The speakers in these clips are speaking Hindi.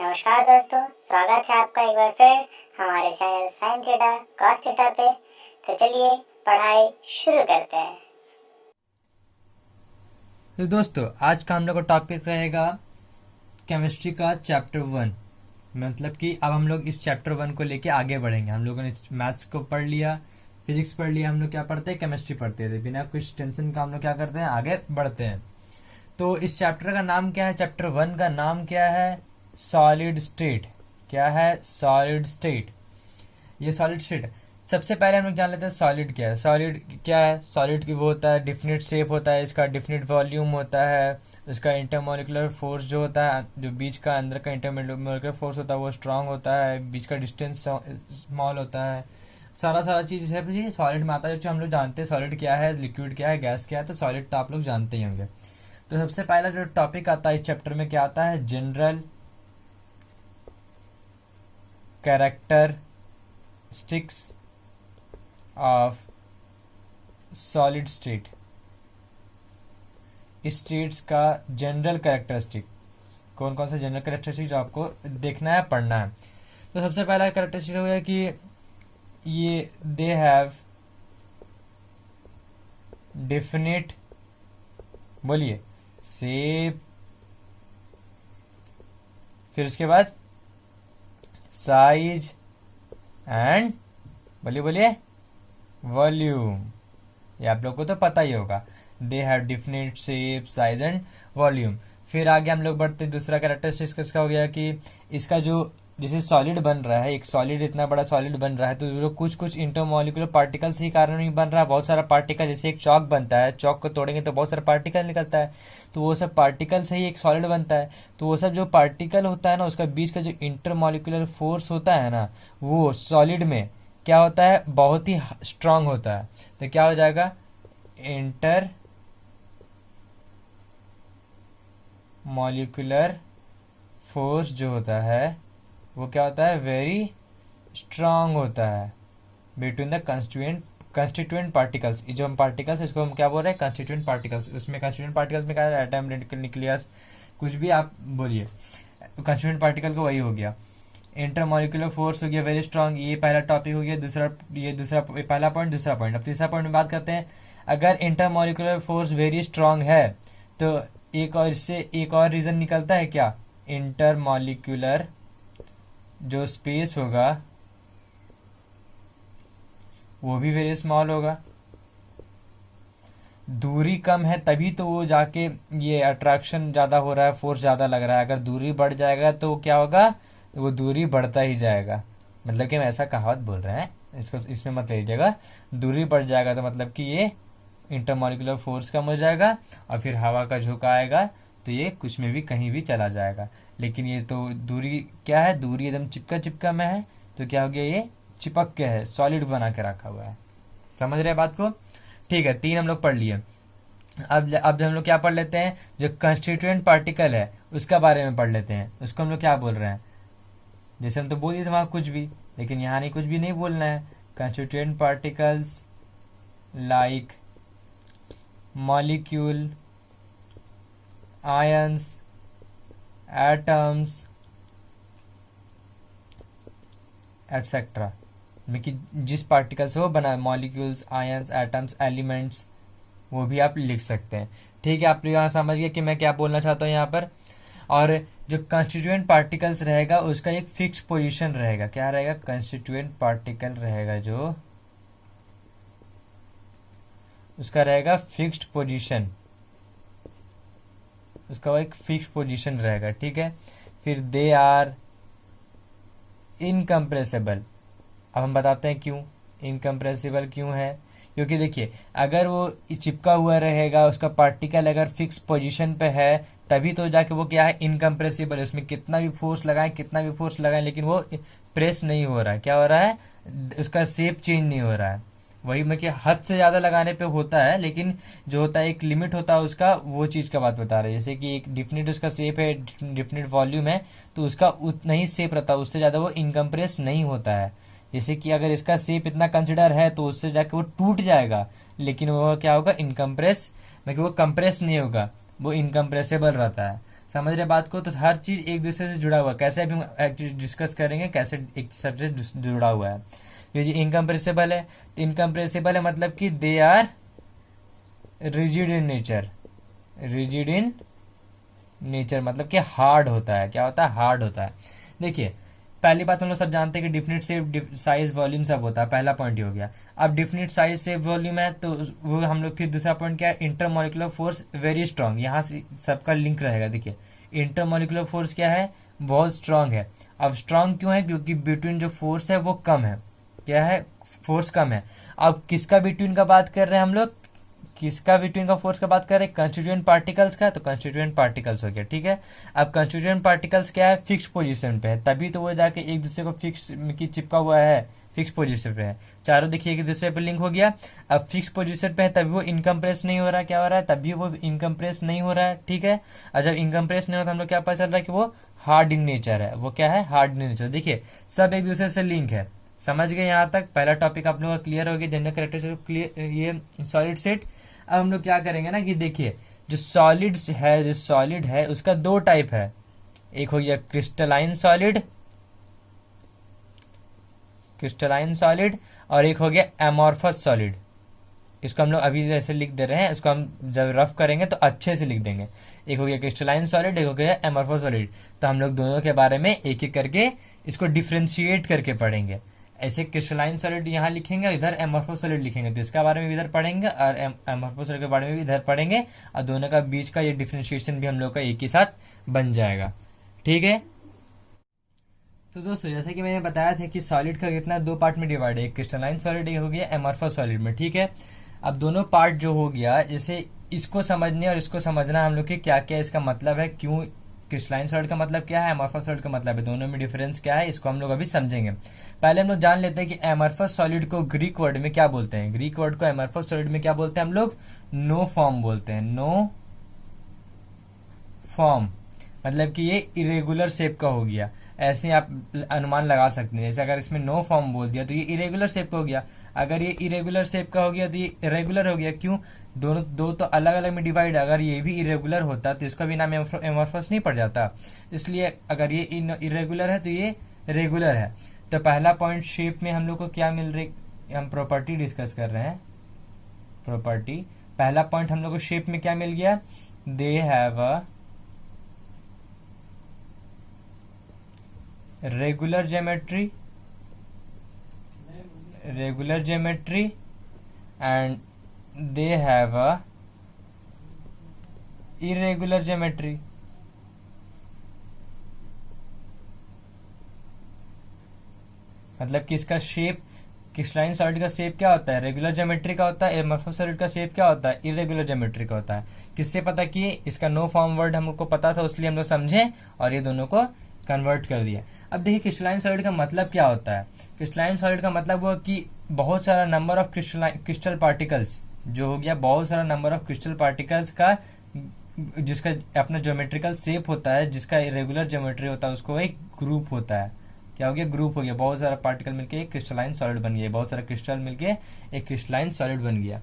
नमस्कार दोस्तों, स्वागत है आपका एक बार फिर हमारे channel sine theta cos theta पे। तो चलिए पढ़ाई शुरू करते हैं। तो दोस्तों आज का हम लोग का टॉपिक रहेगा केमिस्ट्री का चैप्टर 1। मतलब कि अब हम लोग इस चैप्टर 1 को लेके आगे बढ़ेंगे। हम लोगों ने मैथ्स को पढ़ लिया, फिजिक्स पढ़ लिया, हम लोग क्या पढ़ते हैं, केमिस्ट्री पढ़ते थे। बिना कुछ टेंशन का हम लोग क्या करते हैं, आगे बढ़ते हैं। तो इस चैप्टर का नाम क्या है, चैप्टर 1 का नाम क्या है, सॉलिड स्टेट। क्या है, सॉलिड स्टेट। ये सॉलिड स्टेट सबसे पहले हम लोग जान लेते हैं सॉलिड क्या है। सॉलिड क्या है, सॉलिड की वो होता है डिफिनिट शेप होता है, इसका डिफिनिट वॉल्यूम होता है, इसका इंटरमोलिकुलर फोर्स जो होता है, जो बीच का अंदर का इंटरमोलिकुलर फोर्स होता है वो स्ट्रांग होता है, बीच का डिस्टेंस स्मॉल होता है। सारा चीज है सॉलिड में आता है, जो हम लोग जानते हैं सॉलिड क्या है, लिक्विड क्या है, गैस क्या है। तो सॉलिड तो आप लोग जानते ही होंगे। तो सबसे पहला जो टॉपिक आता है इस चैप्टर में क्या आता है, general characteristics of solid state. States का जनरल कैरेक्टरिस्टिक, कौन कौन सा जनरल कैरेक्टरिस्टिक जो आपको देखना है, पढ़ना है। तो सबसे पहला कैरेक्टरिस्टिक हो गया कि ये दे हैव डेफिनेट, बोलिए, शेप, फिर उसके बाद साइज एंड, बोलिए बोलिए, वॉल्यूम। ये आप लोग को तो पता ही होगा, they have definite shape, size and volume. फिर आगे हम लोग बढ़ते, दूसरा कैरेक्टरिस्टिक इसका हो गया कि इसका जो जैसे सॉलिड बन रहा है, एक सॉलिड इतना बड़ा सॉलिड बन रहा है तो जो कुछ कुछ इंटरमोलिकुलर पार्टिकल्स ही कारण नहीं बन रहा है, बहुत सारा पार्टिकल, जैसे एक चौक बनता है, चौक को तोड़ेंगे तो बहुत सारा पार्टिकल निकलता है, तो वो सब पार्टिकल से ही एक सॉलिड बनता है। तो वो सब जो पार्टिकल होता है ना, उसका बीच का जो इंटरमोलिकुलर फोर्स होता है ना, वो सॉलिड में क्या होता है, बहुत ही स्ट्रांग होता है। तो क्या हो जाएगा, इंटर मॉलिक्यूलर फोर्स जो होता है वो क्या होता है, वेरी स्ट्रांग होता है बिटवीन द कंस्टिट्यूएंट पार्टिकल्स। ये जो हम पार्टिकल्स, इसको हम क्या बोल रहे हैं, कंस्टिट्यूएंट पार्टिकल्स। उसमें कंस्टिट्यूएंट पार्टिकल्स में क्या है, एटम, न्यूक्लियस, कुछ भी आप बोलिए, कंस्टिट्यूएंट पार्टिकल को वही हो गया। इंटरमोलिकुलर फोर्स हो गया वेरी स्ट्रांग, ये पहला टॉपिक हो गया। दूसरा पहला पॉइंट, दूसरा पॉइंट। अब तीसरा पॉइंट में बात करते हैं, अगर इंटरमोलिकुलर फोर्स वेरी स्ट्रांग है तो एक और इससे एक और रीजन निकलता है क्या, इंटरमोलिकुलर जो स्पेस होगा वो भी वेरी स्मॉल होगा। दूरी कम है तभी तो वो जाके ये अट्रैक्शन ज्यादा हो रहा है, फोर्स ज्यादा लग रहा है। अगर दूरी बढ़ जाएगा तो क्या होगा, वो दूरी बढ़ता ही जाएगा। मतलब कि हम ऐसा कहावत बोल रहे हैं, इसको इसमें मत लीजिएगा। दूरी बढ़ जाएगा तो मतलब कि ये इंटरमोलिकुलर फोर्स कम हो जाएगा और फिर हवा का झोंका आएगा तो ये कुछ में भी कहीं भी चला जाएगा। लेकिन ये तो दूरी क्या है, दूरी एकदम चिपका चिपका में है, तो क्या हो गया, ये चिपक के है, सॉलिड बना के रखा हुआ है। समझ रहे बात को? ठीक है, 3 हम लोग पढ़ लिए। अब हम लोग क्या पढ़ लेते हैं, जो कंस्टिट्यूएंट पार्टिकल है उसका बारे में पढ़ लेते हैं। उसको हम लोग क्या बोल रहे हैं, जैसे हम तो बोल दिए थे वहां कुछ भी, लेकिन यहाँ नहीं, कुछ भी नहीं बोलना है। Constituent particles like molecule, ions, atoms etcetera, में कि जिस पार्टिकल से वो बना, मॉलिक्यूल्स, आयंस, एटम्स, एलिमेंट्स, वो भी आप लिख सकते हैं। ठीक है, आप यहाँ समझ गए कि मैं क्या बोलना चाहता हूँ यहाँ पर। और जो कंस्टिट्यूएंट पार्टिकल्स रहेगा उसका एक फिक्स पोजीशन रहेगा। क्या रहेगा, कंस्टिट्यूएंट पार्टिकल रहेगा जो, उसका रहेगा फिक्स्ड पोजीशन, उसका एक फिक्स पोजीशन रहेगा। ठीक है, फिर दे आर इनकम्प्रेसिबल। अब हम बताते हैं क्यों इनकम्प्रेसिबल क्यों है। क्योंकि देखिए, अगर वो चिपका हुआ रहेगा, उसका पार्टिकल अगर फिक्स पोजीशन पे है, तभी तो जाके वो क्या है, इनकम्प्रेसिबल। उसमें कितना भी फोर्स लगाएं लेकिन वो प्रेस नहीं हो रहा है। क्या हो रहा है, उसका शेप चेंज नहीं हो रहा है। वही मैं कि हद से ज्यादा लगाने पे होता है, लेकिन जो होता है एक लिमिट होता है उसका, वो चीज का बात बता रहे हैं। जैसे कि एक डिफिनिट उसका शेप है, डिफिनिट वॉल्यूम है, तो उसका उतना ही शेप रहता है, उससे ज्यादा वो इनकम्प्रेस नहीं होता है। जैसे कि अगर इसका शेप इतना कंसिडर है तो उससे जाके वो टूट जाएगा, लेकिन वो क्या होगा, इनकम्प्रेस, मतलब वो कंप्रेस नहीं होगा, वो इनकम्प्रेसेबल रहता है। समझ रहे बात को? तो हर चीज एक दूसरे से जुड़ा हुआ है। कैसे अभी हम डिस्कस करेंगे कैसे एक सबसे जुड़ा हुआ है। ये जी इनकम्प्रेसिबल है, इनकम्प्रेसिबल है मतलब कि they are rigid in nature, rigid in nature मतलब कि हार्ड होता है। क्या होता है? हार्ड होता है। देखिए पहली बात हम लोग सब जानते हैं कि डिफिनिट शेप साइज वॉल्यूम सब होता है, पहला पॉइंट ही हो गया। अब डिफिनिट साइज शेप वॉल्यूम है तो वो हम लोग फिर दूसरा पॉइंट क्या है? इंटरमोलिकुलर फोर्स वेरी स्ट्रांग, यहाँ से सबका लिंक रहेगा। देखिए इंटरमोलिकुलर फोर्स क्या है? बहुत स्ट्रांग है। अब स्ट्रांग क्यों है? क्योंकि बिटवीन जो फोर्स है वो कम है। क्या है? फोर्स कम है। अब किसका बिटवीन का बात कर रहे हैं हम लोग? किसका बिटवीन का फोर्स का बात कर रहे हैं? कंस्टिट्यूएंट पार्टिकल्स का। तो कंस्टिट्यूएंट पार्टिकल्स हो गया, ठीक है। अब कंस्टिट्यूएंट पार्टिकल्स क्या है? फिक्स पोजीशन पे है, तभी तो वो जाके एक दूसरे को फिक्स की चिपका हुआ है, फिक्स पोजीशन पे है। चारों देखिए एक दूसरे पे लिंक हो गया। अब फिक्स पोजीशन पे है तभी वो इनकम्प्रेस नहीं हो रहा है। क्या हो रहा है? तभी वो इनकम्प्रेस नहीं हो रहा है, ठीक है। और जब इनकम्प्रेस नहीं होता हम लोग क्या पता चल रहा है कि वो हार्ड इन नेचर है। वो क्या है? Hard in nature. देखिए सब एक दूसरे से लिंक है। समझ गए यहाँ तक? पहला टॉपिक आप लोगों का क्लियर हो गया, जनरल कैरेक्टरिस्टिक क्लियर, ये सॉलिड सेट। अब हम लोग क्या करेंगे ना कि देखिए जो सॉलिड है उसका दो टाइप है। एक हो गया क्रिस्टलाइन सॉलिड, क्रिस्टलाइन सॉलिड, और एक हो गया एमॉर्फस सॉलिड। इसको हम लोग अभी जैसे लिख दे रहे हैं, इसको हम जब रफ करेंगे तो अच्छे से लिख देंगे। एक हो गया क्रिस्टलाइन सॉलिड, एक हो गया एमॉर्फस सॉलिड। तो हम लोग दोनों के बारे में एक एक करके इसको डिफ्रेंशिएट करके पढ़ेंगे। ऐसे क्रिस्टलाइन सॉलिड यहाँ लिखेंगे, इधर एमॉर्फस सॉलिड लिखेंगे, तो इसका बारे में भी इधर पढ़ेंगे और एमॉर्फस सॉलिड के बारे में भी इधर पढ़ेंगे, और दोनों का बीच का ये डिफ्रेंशिएशन भी हम लोग का एक ही साथ बन जाएगा, ठीक है। तो दोस्तों जैसे कि मैंने बताया था कि सॉलिड का कितना दो पार्ट में डिवाइड है, एक क्रिस्टलाइन सॉलिड, एक हो गया एमॉर्फस सॉलिड में, ठीक है। अब दोनों पार्ट जो हो गया, जैसे इसको समझने और इसको समझना हम लोग के क्या क्या इसका मतलब है, क्यों क्रिस्टलाइन सॉलिड का मतलब क्या है, एमॉर्फस सॉलिड का मतलब है, दोनों में डिफरेंस क्या है, इसको हम लोग अभी समझेंगे। पहले हम लोग जान लेते हैं कि एमॉर्फस सॉलिड को ग्रीक वर्ड में क्या बोलते हैं। ग्रीक वर्ड को एमॉर्फस सॉलिड में क्या बोलते हैं हम लोग? नो फॉर्म बोलते हैं। नो फॉर्म मतलब कि ये इरेगुलर शेप का हो गया। ऐसे आप अनुमान लगा सकते हैं, जैसे अगर इसमें नो फॉर्म बोल दिया तो ये इरेगुलर शेप का हो गया, अगर ये इरेगुलर शेप का हो गया तो ये इरेगुलर हो गया। क्यों? दोनों दो तो अलग अलग में डिवाइड, अगर ये भी इरेगुलर होता तो इसका भी नाम एमॉर्फस नहीं पड़ जाता। इसलिए अगर ये इरेगुलर है तो ये रेगुलर है। तो पहला पॉइंट शेप में हम लोग को क्या मिल रही, हम प्रॉपर्टी डिस्कस कर रहे हैं। प्रॉपर्टी पहला पॉइंट हम लोग को शेप में क्या मिल गया? They have a regular geometry and they have a irregular geometry। मतलब कि इसका शेप, क्रिस्टलाइन सॉलिड का शेप क्या होता है? रेगुलर ज्योमेट्री का होता है। एमॉर्फस सॉलिड का शेप क्या होता है? इरेगुलर ज्योमेट्री का होता है। किससे पता किए? इसका नो फॉर्म वर्ड हमको पता था, इसलिए हम लोग समझे और ये दोनों को कन्वर्ट कर दिया। अब देखिए क्रिस्टलाइन सॉलिड का मतलब क्या होता है। क्रिस्टलाइन सॉलिड का मतलब हुआ कि बहुत सारा नंबर ऑफ क्रिस्टल पार्टिकल्स, जो हो गया बहुत सारा नंबर ऑफ क्रिस्टल पार्टिकल्स का, जिसका अपना ज्योमेट्रिकल शेप होता है, जिसका इरेगुलर ज्योमेट्री होता है, उसको एक ग्रुप होता है। क्या हो गया? ग्रुप हो गया। बहुत सारा पार्टिकल मिलके एक क्रिस्टलाइन सॉलिड बन गया, बहुत सारा क्रिस्टल मिलके एक क्रिस्टलाइन सॉलिड बन गया,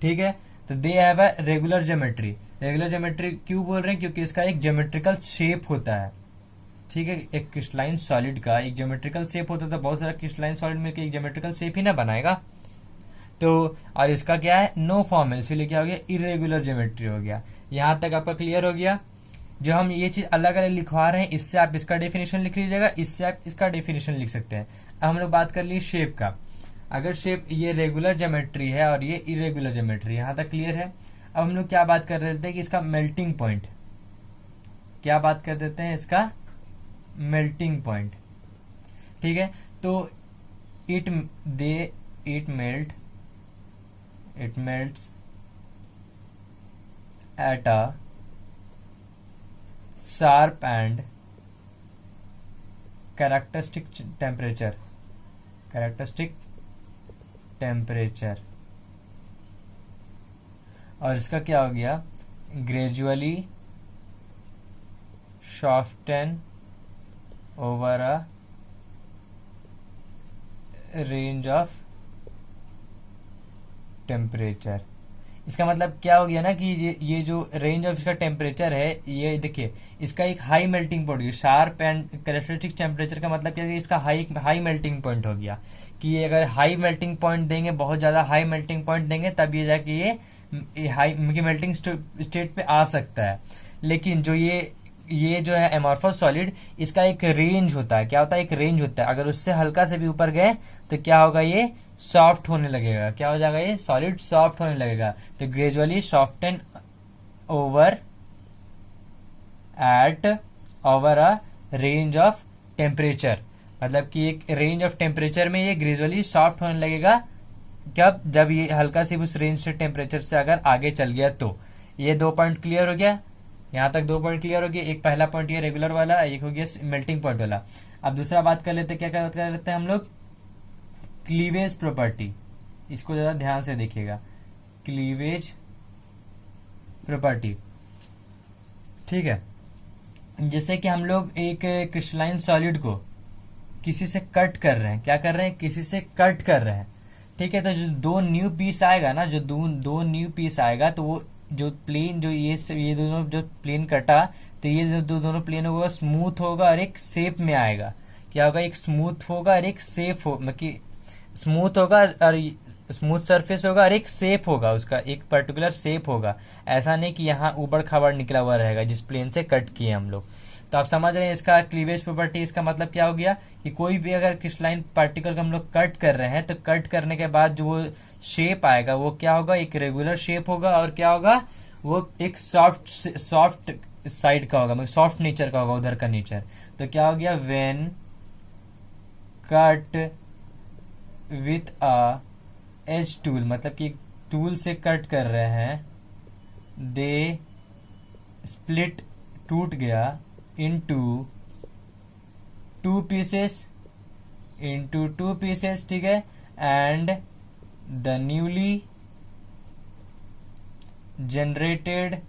ठीक है। तो they have a regular geometry. Regular geometry क्यों बोल रहे हैं? क्योंकि इसका एक ज्योमेट्रिकल शेप होता है, ठीक है। एक क्रिस्टलाइन सॉलिड का एक ज्योमेट्रिकल शेप होता है, तो बहुत सारा क्रिस्टलाइन सॉलिड मिलकर एक ज्योमेट्रिकल शेप ही ना बनाएगा। तो और इसका क्या है? नो फॉर्म है, इसीलिए क्या हो गया? इरेगुलर ज्योमेट्री हो गया। यहां तक आपका क्लियर हो गया। जो हम ये चीज अलग अलग लिखवा रहे हैं, इससे आप इसका डेफिनेशन लिख लीजिएगा, इससे आप इसका डेफिनेशन लिख सकते हैं। अब हम लोग बात कर लिए शेप का। अगर शेप ये रेगुलर ज्योमेट्री है और ये इरेगुलर ज्योमेट्री, यहां तक क्लियर है। अब हम लोग क्या बात कर रहे थे कि इसका मेल्टिंग पॉइंट, क्या बात कर देते हैं? इसका मेल्टिंग पॉइंट, ठीक है। तो it melts at a sharp and characteristic temperature. और इसका क्या हो गया? Gradually soften over a range of temperature। इसका मतलब क्या हो गया ना कि ये जो रेंज ऑफ इसका टेम्परेचर है, ये देखिए इसका एक high melting point, sharp and characteristic temperature का मतलब क्या है कि इसका हाई मेल्टिंग पॉइंट हो गया, कि ये अगर हाई मेल्टिंग पॉइंट देंगे, बहुत ज्यादा हाई मेल्टिंग पॉइंट देंगे, तब ये जाके ये हाई मेल्टिंग स्टेट पे आ सकता है। लेकिन जो ये जो है एमॉर्फस सॉलिड, इसका एक रेंज होता है। क्या होता है? एक रेंज होता है। अगर उससे हल्का से भी ऊपर गए तो क्या होगा? ये सॉफ्ट होने लगेगा। क्या हो जाएगा? ये सॉलिड सॉफ्ट होने लगेगा। तो gradually soften over at over a range of temperature, मतलब कि एक रेंज ऑफ टेम्परेचर में ये ग्रेजुअली सॉफ्ट होने लगेगा। कब? जब ये हल्का सी उस रेंज से टेम्परेचर से अगर आगे चल गया तो। ये 2 पॉइंट क्लियर हो गया। यहां तक 2 पॉइंट क्लियर हो गया। एक पहला पॉइंट ये रेगुलर वाला, एक हो गया मेल्टिंग पॉइंट वाला। अब दूसरा बात कर लेते, क्या बात कर लेते हैं हम लोग? Cleavage property. इसको ज्यादा ध्यान से देखिएगा, क्लीवेज प्रॉपर्टी। ठीक है, जैसे कि हम लोग एक क्रिस्टलाइन सॉलिड को किसी से कट कर रहे हैं। क्या कर रहे हैं? किसी से कट कर रहे हैं। ठीक है, तो जो 2 न्यू पीस आएगा ना, जो दो न्यू पीस आएगा, तो वो जो प्लेन, जो ये दोनों जो प्लेन कटा, तो ये जो दोनों प्लेन होगा स्मूथ होगा और एक शेप में आएगा। क्या होगा? एक स्मूथ होगा और एक शेप हो, मतलब स्मूथ होगा और स्मूथ सरफेस होगा और एक शेप होगा, उसका एक पर्टिकुलर शेप होगा। ऐसा नहीं कि यहाँ ऊबड़ खाबड़ निकला हुआ रहेगा जिस प्लेन से कट किए हम लोग। तो आप समझ रहे हैं इसका क्लीवेज प्रॉपर्टी। इसका मतलब क्या हो गया कि कोई भी अगर क्रिस्टलाइन पार्टिकल को हम लोग कट कर रहे हैं, तो कट करने के बाद जो वो शेप आएगा वो क्या होगा? एक रेगुलर शेप होगा। और क्या होगा? वो एक सॉफ्ट साइड का होगा, मतलब सॉफ्ट नेचर का होगा उधर का नेचर। तो क्या हो गया? When cut with a edge tool, मतलब कि टूल से कट कर रहे हैं, दे स्प्लिट, टूट गया, इनटू 2 पीसेस, इनटू 2 पीसेस। ठीक है, and the newly generated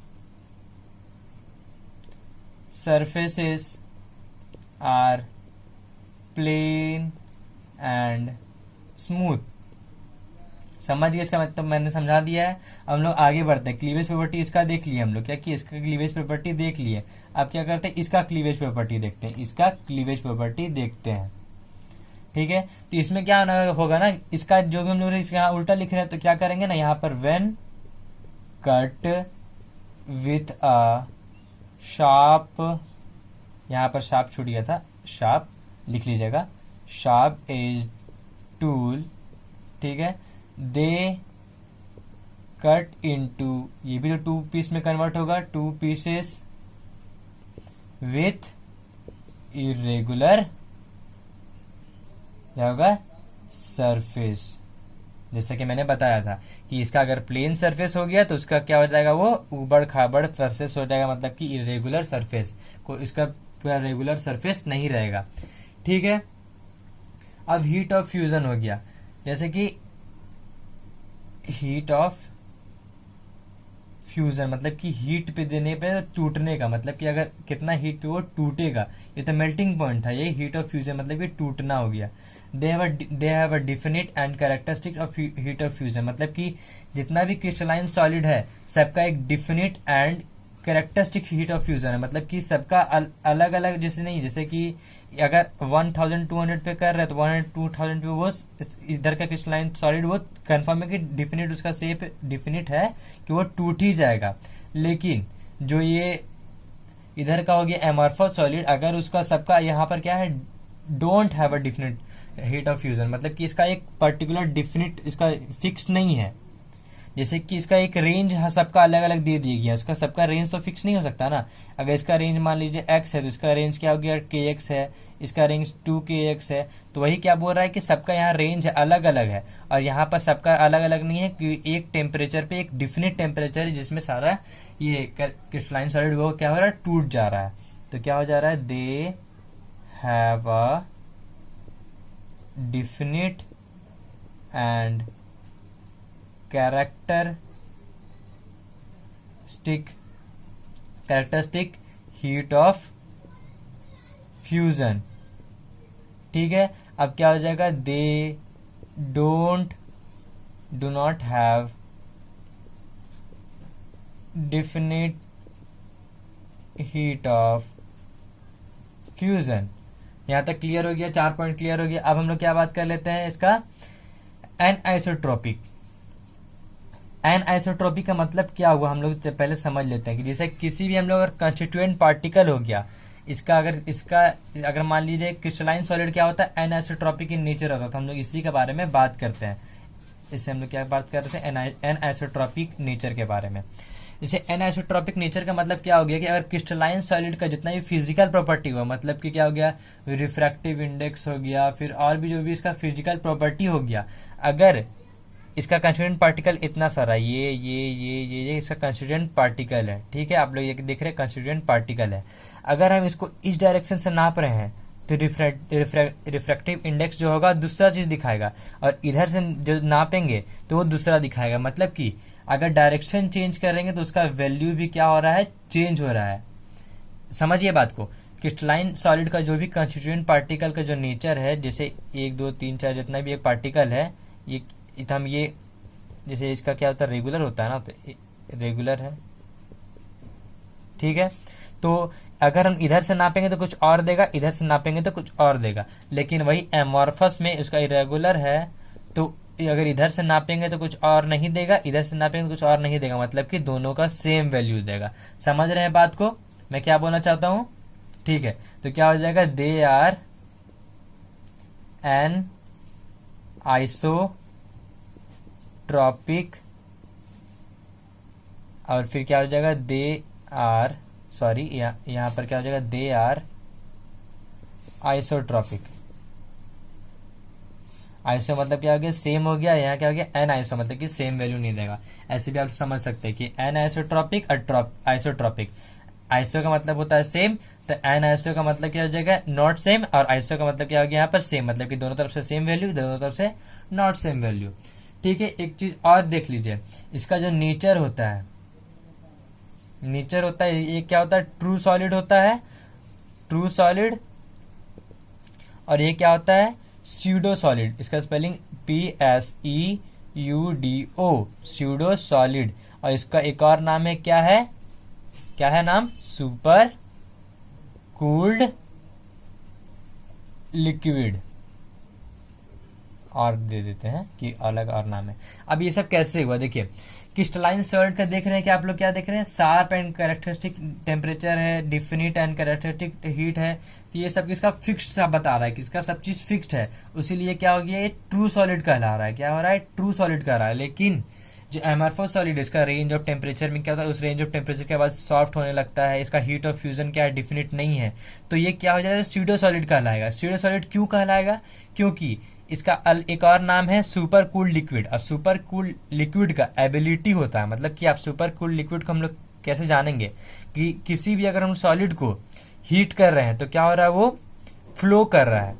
surfaces are plain and smooth। समझ गए इसका मतलब? मैंने समझा दिया है। अब हम लोग आगे बढ़ते हैं। क्लीवेज प्रॉपर्टी इसका देख लिए हम लोग, क्या कि इसका क्लीवेज प्रॉपर्टी देख लिए। अब क्या करते हैं? इसका क्लीवेज प्रॉपर्टी देखते हैं। इसका क्लीवेज प्रॉपर्टी देखते हैं। ठीक है, तो इसमें क्या होगा ना, इसका जो भी हम लोग इसका उल्टा लिख रहे हैं, तो क्या करेंगे ना, यहाँ पर when cut with a sharp, यहां पर शार्प छूट गया था, शार्प लिख लीजिएगा, शार्प एज टूल। ठीक है, दे कट इनटू, ये भी तो 2 पीस में कन्वर्ट होगा, 2 पीसेस विथ इरेगुलर, क्या होगा? सरफेस। जैसे कि मैंने बताया था कि इसका अगर प्लेन सरफेस हो गया तो उसका क्या हो जाएगा? वो उबड़ खाबड़ सरफेस हो जाएगा, मतलब कि इरेगुलर सरफेस को, इसका पूरा रेगुलर सरफेस नहीं रहेगा। ठीक है, अब हीट ऑफ फ्यूजन हो गया। जैसे कि हीट ऑफ फ्यूजन मतलब कि हीट पे देने पे टूटने का, मतलब कि अगर कितना हीट पे वो टूटेगा। ये तो मेल्टिंग पॉइंट था, ये हीट ऑफ फ्यूजन मतलब कि टूटना हो गया। They have a definite and characteristic of heat of fusion, मतलब कि जितना भी क्रिस्टलाइन सॉलिड है सबका एक definite and characteristic heat of fusion है, मतलब कि सबका अलग अलग, जैसे नहीं, जैसे कि अगर 1200 पे कर रहे हैं तो 2000 पे वो इधर का क्रिस्टलाइन सॉलिड वो कंफर्म है कि डिफिनिट, उसका शेप डिफिनिट है कि वो टूट ही जाएगा। लेकिन जो ये इधर का हो गया एमॉर्फस सॉलिड, अगर उसका सबका यहाँ पर क्या है, don't have a definite heat of fusion, मतलब कि इसका एक पर्टिकुलर डिफिनिट, इसका फिक्स नहीं है। जैसे कि इसका एक रेंज सबका अलग अलग दे दिया गया, उसका सबका रेंज तो फिक्स नहीं हो सकता ना। अगर इसका रेंज मान लीजिए x है तो इसका रेंज क्या हो गया? kx है। इसका रेंज 2kx है। तो वही क्या बोल रहा है कि सबका यहाँ रेंज अलग अलग है, और यहाँ पर सबका अलग अलग नहीं है कि एक टेम्परेचर पे एक डिफिनिट टेम्परेचर है जिसमें सारा ये क्रिस्टलाइन सॉलिड वो क्या हो रहा है? टूट जा रहा है। तो क्या हो जा रहा है? They have a definite and characteristic heat of fusion. ठीक है, अब क्या हो जाएगा? They do not have definite heat of fusion. यहां तक क्लियर हो गया, 4 पॉइंट क्लियर हो गया। अब हम लोग क्या बात कर लेते हैं इसका एनआइसोट्रोपिक। एनआइसोट्रोपिक का मतलब क्या हुआ हम लोग पहले समझ लेते हैं कि जैसे किसी भी हम लोग अगर कंस्टिट्यूएंट पार्टिकल हो गया इसका अगर मान लीजिए क्रिस्टलाइन सॉलिड क्या होता है, एनआइसोट्रोपिक इन नेचर होता है, तो हम लोग इसी के बारे में बात करते हैं। इससे हम लोग क्या बात कर रहे थे, एनआइसोट्रोपिक नेचर के बारे में। जैसे एनआइसोट्रोपिक नेचर का मतलब क्या हो गया कि अगर क्रिस्टलाइन सॉलिड का जितना भी फिजिकल प्रॉपर्टी हुआ, मतलब कि क्या हो गया, रिफ्रैक्टिव इंडेक्स हो गया, फिर और भी जो भी इसका फिजिकल प्रॉपर्टी हो गया, अगर इसका कंस्टिट्यूएंट पार्टिकल इतना सारा ये इसका कंस्टिट्यूएंट पार्टिकल है, ठीक है, आप लोग ये देख रहे हैं कंस्टिट्यूएंट पार्टिकल है। अगर हम इसको इस डायरेक्शन से नाप रहे हैं तो रिफ्रैक्टिव इंडेक्स जो होगा दूसरा चीज दिखाएगा, और इधर से जो नापेंगे तो वो दूसरा दिखाएगा। मतलब कि अगर डायरेक्शन चेंज करेंगे तो उसका वैल्यू भी क्या हो रहा है, चेंज हो रहा है। समझिए बात को। क्रिस्टलाइन सॉलिड का जो भी कंस्टिट्यूएंट पार्टिकल का जो नेचर है, जैसे 1 2 3 4 जितना भी एक पार्टिकल है, ये हम ये जैसे इसका क्या होता है, रेगुलर होता है ना, तो रेगुलर है, ठीक है। तो अगर हम इधर से नापेंगे तो कुछ और देगा, इधर से नापेंगे तो कुछ और देगा। लेकिन वही एमॉर्फस में उसका इरेगुलर है, तो अगर इधर से नापेंगे तो कुछ और नहीं देगा, इधर से नापेंगे तो कुछ और नहीं देगा, मतलब कि दोनों का सेम वैल्यू देगा। समझ रहे हैं बात को मैं क्या बोलना चाहता हूं, ठीक है। तो क्या हो जाएगा, दे आर एन आइसोट्रॉपिक, और फिर क्या हो जाएगा, दे आर यहां पर क्या हो जाएगा, दे आर आइसोट्रॉपिक। आइसो मतलब क्या हो गया, सेम हो गया, यहाँ क्या हो गया, एन आइसो मतलब कि सेम वैल्यू नहीं देगा। ऐसे भी आप समझ सकते हैं कि एन आइसोट्रॉपिक और आइसोट्रॉपिक। आइसो का मतलब होता है सेम, तो एन आइसो का मतलब क्या हो जाएगा, नॉट सेम, और आइसो का मतलब क्या हो गया यहाँ पर सेम, मतलब कि दोनों तरफ से सेम वैल्यू, दोनों तरफ से नॉट सेम वैल्यू, ठीक है। एक चीज और देख लीजिए, इसका जो नेचर होता है ये क्या होता है, ट्रू सॉलिड होता है, ट्रू सॉलिड, और ये क्या होता है, स्यूडो सॉलिड। इसका स्पेलिंग PSEUDO, स्यूडो सॉलिड। और इसका एक और नाम है, क्या है नाम, सुपर कूल्ड लिक्विड, और दे देते हैं कि अलग और नाम है। अब ये सब कैसे हुआ, देखिए क्रिस्टलाइन सॉलिड का देख रहे हैं कि आप लोग क्या देख रहे हैं, शार्प एंड कैरेक्टरिस्टिक टेम्परेचर है, डिफिनिट एंड कैरेक्टरिस्टिक हीट है, तो ये सब किसका फिक्स्ड सा बता रहा है, किसका सब चीज फिक्स्ड है, उसीलिए क्या हो गया, ये ट्रू सॉलिड कहला रहा है। क्या हो रहा है, ट्रू सॉलिड कह रहा है। लेकिन जो एमॉर्फस सॉलिड, इसका रेंज ऑफ टेम्परेचर में क्या होता है, उस रेंज ऑफ टेम्परेचर के बाद सॉफ्ट होने लगता है, इसका हीट ऑफ फ्यूजन क्या है, डिफिनिट नहीं है, तो ये क्या हो जाएगा, स्यूडो सॉलिड कहलाएगा। स्यूडो सॉलिड क्यों कहलाएगा, क्योंकि इसका एक और नाम है सुपर कूल लिक्विड। और सुपर कूल लिक्विड का एबिलिटी होता है, मतलब कि आप सुपर कूल लिक्विड को हम लोग कैसे जानेंगे कि किसी भी अगर हम सॉलिड को हीट कर रहे हैं तो क्या हो रहा है, वो फ्लो कर रहा है,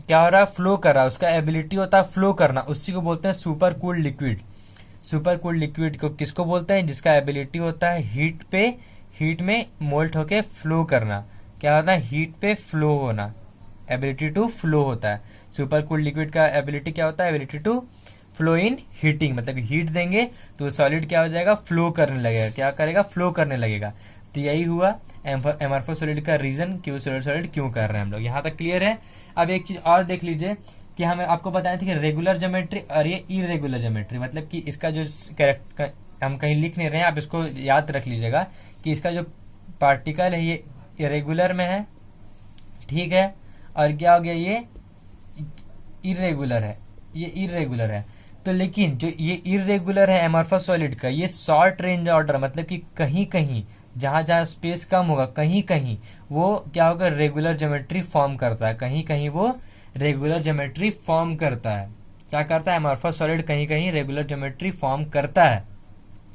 क्या हो रहा है, फ्लो कर रहा है, उसका एबिलिटी होता है फ्लो करना, उसी को बोलते हैं super cool liquid. Super cool liquid को किसको बोलते हैं, जिसका एबिलिटी होता है हीट में मोल्ट होके फ्लो करना। क्या होता है, हीट पे फ्लो होना, एबिलिटी टू फ्लो होता है। सुपर कूल लिक्विड का एबिलिटी क्या होता है, ability to flow in heating, मतलब हीट देंगे तो सॉलिड क्या हो जाएगा, फ्लो करने लगेगा। क्या करेगा, फ्लो करने लगेगा। तो यही हुआ एमॉर्फस सॉलिड का रीजन कि वो सॉलिड क्यों कर रहे हैं हम लोग। यहाँ तक क्लियर है। अब एक चीज और देख लीजिए कि हमें आपको बताया था कि रेगुलर ज्योमेट्री और ये इरेगुलर ज्योमेट्री, मतलब कि इसका जो हम कहीं लिख नहीं रहे हैं, आप इसको याद रख लीजिएगा कि इसका जो पार्टिकल है ये इरेगुलर में है, ठीक है, और क्या हो गया, ये इरेगुलर है। तो लेकिन जो ये इरेगुलर है एमॉर्फस सॉलिड का, ये शॉर्ट रेंज ऑर्डर, मतलब कि कहीं कहीं जहां स्पेस कम होगा, कहीं कहीं वो क्या होगा, रेगुलर ज्योमेट्री फॉर्म करता है, कहीं कहीं वो रेगुलर ज्योमेट्री फॉर्म करता है। क्या करता है, एमॉर्फस सॉलिड कहीं कहीं रेगुलर ज्योमेट्री फॉर्म करता है,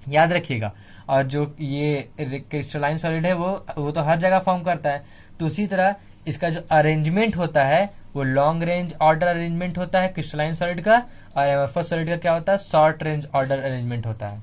याद रखिएगा। और जो ये क्रिस्टलाइन सॉलिड है वो तो हर जगह फॉर्म करता है। तो उसी तरह इसका जो अरेंजमेंट होता है वो लॉन्ग रेंज ऑर्डर अरेंजमेंट होता है क्रिस्टलाइन सॉलिड का, और एमॉर्फस सॉलिड का क्या होता है, शॉर्ट रेंज ऑर्डर अरेंजमेंट होता है।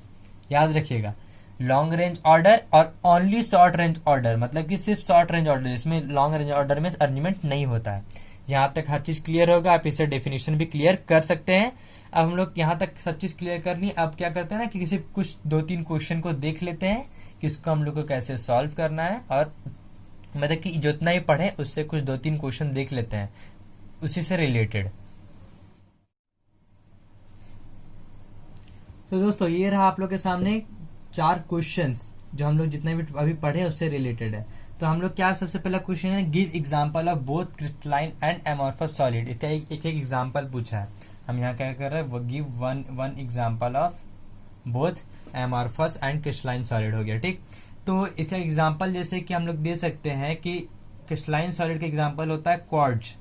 याद रखिएगा, लॉन्ग रेंज ऑर्डर और ओनली शॉर्ट रेंज ऑर्डर, मतलब कि सिर्फ शॉर्ट रेंज ऑर्डर, इसमें लॉन्ग रेंज ऑर्डर में अरेंजमेंट नहीं होता है। यहाँ तक हर चीज क्लियर होगा, आप इसे डेफिनेशन भी क्लियर कर सकते हैं। अब हम लोग यहाँ तक सब चीज क्लियर कर ली। अब क्या करते हैं ना कि किसी कुछ 2-3 क्वेश्चन को देख लेते हैं कि इसको हम लोग को कैसे सॉल्व करना है, और मतलब कि जितना ही पढ़े उससे कुछ 2-3 क्वेश्चन देख लेते हैं उसी से रिलेटेड। तो दोस्तों ये रहा आप लोग के सामने 4 क्वेश्चंस जो हम लोग जितने भी अभी पढ़े उससे रिलेटेड है। तो हम लोग क्या, सबसे पहला क्वेश्चन है give example of both crystalline and amorphous solid. इसका एक एग्जांपल पूछा है। हम यहाँ क्या कर रहे हैं, वो give one example of both amorphous and crystalline solid हो गया, ठीक। तो इसका एग्जांपल जैसे कि हम लोग दे सकते हैं कि क्रिस्टलाइन सॉलिड का एग्जांपल होता है क्वार्ट्ज,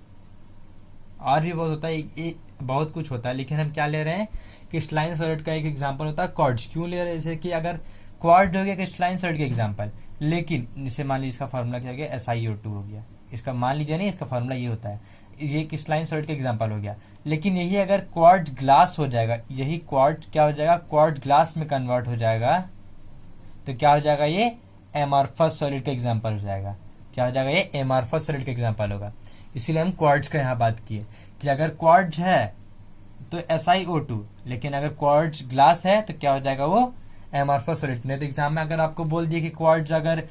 और भी बहुत होता है, बहुत कुछ होता है, लेकिन हम क्या ले रहे हैं, क्रिस्टलाइन सॉलिड का एक एग्जांपल होता है क्वार्ट्ज। क्यों ले रहे हैं, जैसे कि अगर क्वार्ट्ज हो गया क्रिस्टलाइन सॉलिड का एग्जांपल, लेकिन जैसे मान लीजिए इसका फार्मूला क्या हो गया, SiO2 हो गया, इसका मान लीजिए नहीं, इसका फार्मूला ये होता है, ये क्रिस्टलाइन सॉलिड का एग्जांपल हो गया। लेकिन यही अगर क्वार्ट्ज ग्लास हो जाएगा, यही क्वार्ट्ज क्या हो जाएगा, क्वार्ट्ज ग्लास में कन्वर्ट हो जाएगा, तो क्या हो जाएगा, ये एमॉर्फस सॉलिड का एग्जांपल हो जाएगा। क्या हो जाएगा, ये एमॉर्फस सॉलिड का एग्जांपल होगा। इसीलिए हम क्वार्ट्ज का यहाँ बात किए कि अगर क्वार्ट्ज है तो SiO2, लेकिन अगर क्वार्ट्ज ग्लास है तो क्या हो जाएगा, वो एमॉर्फस सॉलिड। नहीं तो एग्जाम में अगर आपको बोल दिया कि क्वार्ट्ज, अगर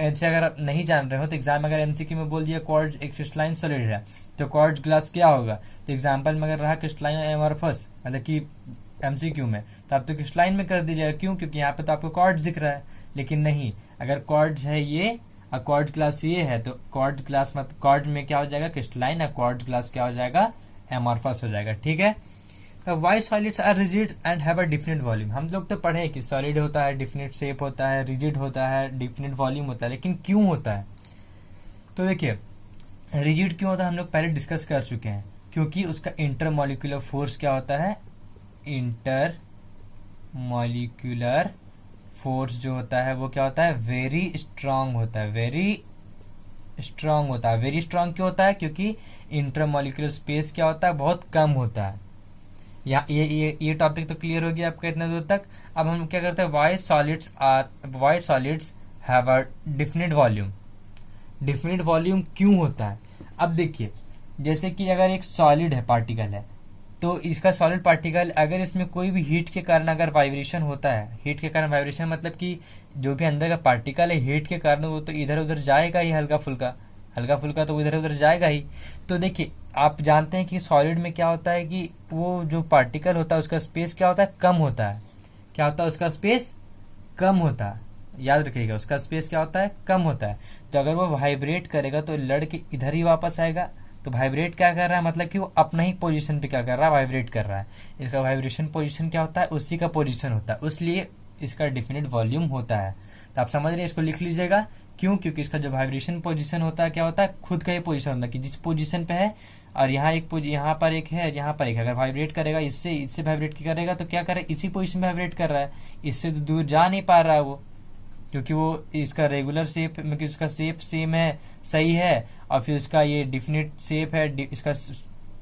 ऐसे अगर आप नहीं जान रहे हो तो एग्जाम में अगर MCQ में बोल दिया क्वार्ट्ज एक क्रिस्टलाइन सॉलिड है तो क्वार्ट्ज ग्लास क्या होगा, तो एग्जाम्पल में अगर रहा क्रिस्टलाइन एमॉर्फस, मतलब कि MCQ में, तो आप तो क्रिस्टलाइन में कर दीजिएगा। क्यों, क्योंकि यहाँ पे तो आपको क्वार्ट्ज दिख रहा है। लेकिन नहीं, अगर क्वार्ट्ज है ये और क्वार्ट्ज ग्लास ये है तो क्वार्ट्ज ग्लास मतलब क्वार्ट्ज में क्या हो जाएगा, क्रिस्टलाइन, और क्वार्ट्ज ग्लास क्या हो जाएगा, एमॉर्फस हो जाएगा, ठीक है। तो why solids are rigid and have a definite volume. हम लोग तो पढ़े कि सॉलिड होता है, डिफिनिट शेप होता है, रिजिड होता है, डिफिनिट वॉल्यूम होता है, लेकिन क्यों होता है, तो देखिए रिजिड क्यों होता है हम लोग पहले डिस्कस कर चुके हैं, क्योंकि उसका इंटरमॉलिक्यूलर फोर्स क्या होता है, इंटरमॉलिक्यूलर फोर्स जो होता है वो क्या होता है, वेरी स्ट्रांग होता है, वेरी स्ट्रांग होता है। वेरी स्ट्रांग क्यों होता है, क्योंकि इंटरमॉलिक्यूलर स्पेस क्या होता है, बहुत कम होता है। ये टॉपिक तो क्लियर हो गया आपका इतना दूर तक। अब हम क्या करते हैं, why solids have a definite volume. Definite volume क्यों होता है, अब देखिए जैसे कि अगर एक सॉलिड है, पार्टिकल है, तो इसका सॉलिड पार्टिकल अगर इसमें कोई भी हीट के कारण अगर वाइब्रेशन होता है, हीट के कारण वाइब्रेशन मतलब कि जो भी अंदर का पार्टिकल है हीट के कारण वो तो इधर उधर जाएगा ही, हल्का फुल्का तो इधर उधर जाएगा ही। तो देखिए आप जानते हैं कि सॉलिड में क्या होता है कि वो जो पार्टिकल होता है उसका स्पेस क्या होता है, कम होता है। क्या होता है, उसका स्पेस कम होता है, याद रखिएगा, उसका स्पेस क्या होता है, कम होता है। तो अगर वो वाइब्रेट करेगा तो लड़ के इधर ही वापस आएगा। तो वाइब्रेट क्या कर रहा है, मतलब कि वो अपना ही पोजीशन पे क्या कर रहा है, वाइब्रेट कर रहा है। इसका वाइब्रेशन पोजीशन क्या होता है, उसी का पोजीशन होता है, इसलिए इसका डिफिनिट वॉल्यूम होता है। तो आप समझ रहे हैं, इसको लिख लीजिएगा। क्यों, क्योंकि इसका जो वाइब्रेशन पोजीशन होता है क्या होता है, खुद का ही पोजीशन होता है कि जिस पोजीशन पे है, और यहाँ पर एक है, यहाँ पर एक है। अगर वाइब्रेट करेगा इससे वाइब्रेट करेगा तो क्या करे, इसी पोजीशन में वाइब्रेट कर रहा है, इससे तो दूर जा नहीं पा रहा है वो, क्योंकि वो इसका रेगुलर शेप में, इसका शेप सेम है, सही है, और फिर उसका ये डिफिनिट शेप है, इसका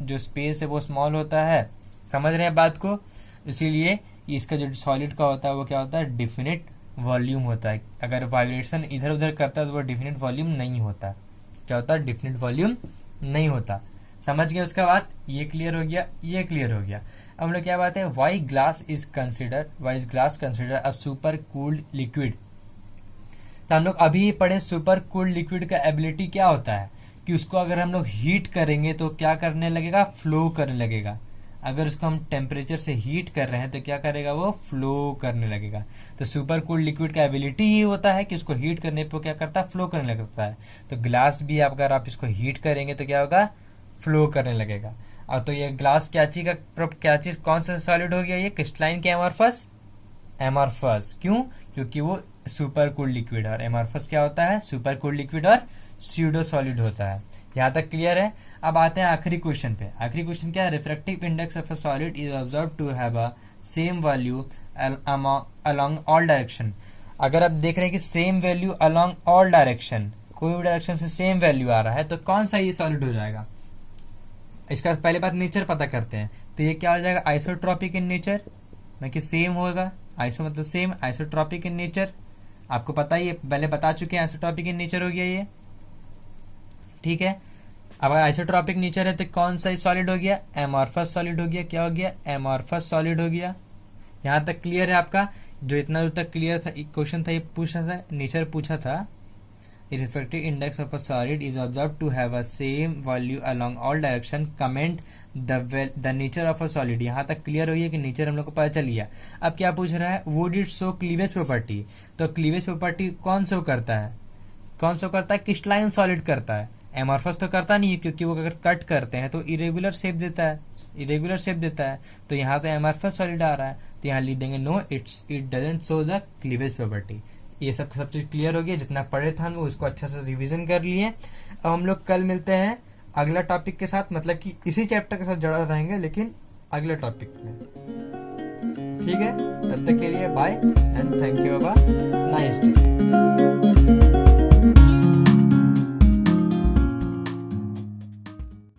जो स्पेस है वो स्मॉल होता है। समझ रहे हैं बात को, इसीलिए इसका जो सॉलिड का होता है वो क्या होता है, डिफिनिट वॉल्यूम होता है। अगर वाइब्रेशन इधर उधर करता है तो वो डिफिनिट वॉल्यूम नहीं होता। क्या होता है, डिफिनिट वॉल्यूम नहीं होता। समझ गए उसका बात, ये क्लियर हो गया, ये क्लियर हो गया। अब हम लोग क्या बात है, why glass consider a super cooled liquid. तो हम लोग अभी पढ़े सुपर कूल्ड लिक्विड का एबिलिटी क्या होता है कि उसको अगर हम लोग हीट करेंगे तो क्या करने लगेगा, फ्लो करने लगेगा। अगर उसको हम टेम्परेचर से हीट कर रहे हैं तो क्या करेगा, वो फ्लो करने लगेगा। तो सुपर कूल्ड लिक्विड का एबिलिटी ही होता है कि उसको हीट करने पर क्या करता है, फ्लो करने लगता है। तो ग्लास भी अगर आप इसको हीट करेंगे तो क्या होगा, फ्लो करने लगेगा। और तो ये ग्लास क्या चीज कौन सा सॉलिड हो गया, ये क्रिस्टलाइन के एमॉर्फस। क्यों, क्योंकि वो सुपर कूल्ड लिक्विड है, और एमॉर्फस क्या होता है, सुपर कूल्ड लिक्विड और स्यूडो सॉलिड होता है। यहाँ तक क्लियर है। अब आते हैं आखिरी क्वेश्चन पे। आखिरी क्वेश्चन क्या है, refractive index of a solid is observe to have a same value along all direction. अगर आप देख रहे हैं कि same value along all direction, कोई भी डायरेक्शन से सेम वैल्यू आ रहा है, तो कौन सा ये सॉलिड हो जाएगा। इसका पहले बात नेचर पता करते हैं। तो ये क्या हो जाएगा, आइसोट्रॉपिक इन नेचर, ना कि सेम होगा। आइसो मतलब सेम, आइसोट्रॉपिक इन नेचर आपको पता ही है, पहले बता चुके हैं, आइसोट्रॉपिक इन नेचर हो गया ये, ठीक है। अब अगर आइसोट्रॉपिक नेचर है तो कौन सा सॉलिड हो गया, एमॉर्फस सॉलिड हो गया। क्या हो गया, एमॉर्फस सॉलिड हो गया। यहां तक क्लियर है आपका, जो इतना दूर तक क्लियर था, एक क्वेश्चन था, ये पूछा था, नेचर पूछा था। Refractive index of a solid is observe to have a same value along all direction, comment the nature of a solid. यहाँ तक क्लियर हो गया कि नेचर हम लोग को पता चल गया। अब क्या पूछ रहा है, would it show cleavage property. तो क्लीवेज प्रॉपर्टी कौन शो करता है, कौन शो करता है, क्रिस्टलाइन सॉलिड करता है। एमॉर्फस तो करता नहीं है, क्योंकि वो अगर कट करते हैं तो इरेगुलर शेप देता है, इरेगुलर शेप देता है। तो यहाँ तो एमॉर्फस सॉलिड आ रहा है, तो यहाँ लिख देंगे no, it doesn't show the cleavage property. ये सब चीज क्लियर हो गया, जितना पढ़े था हम उसको अच्छा से रिवीजन कर लिए। अब हम लोग कल मिलते हैं अगला टॉपिक के साथ, मतलब कि इसी चैप्टर के साथ जुड़ा रहेंगे लेकिन अगले टॉपिक में। ठीक है, तब तक के लिए bye and thank you, nice day.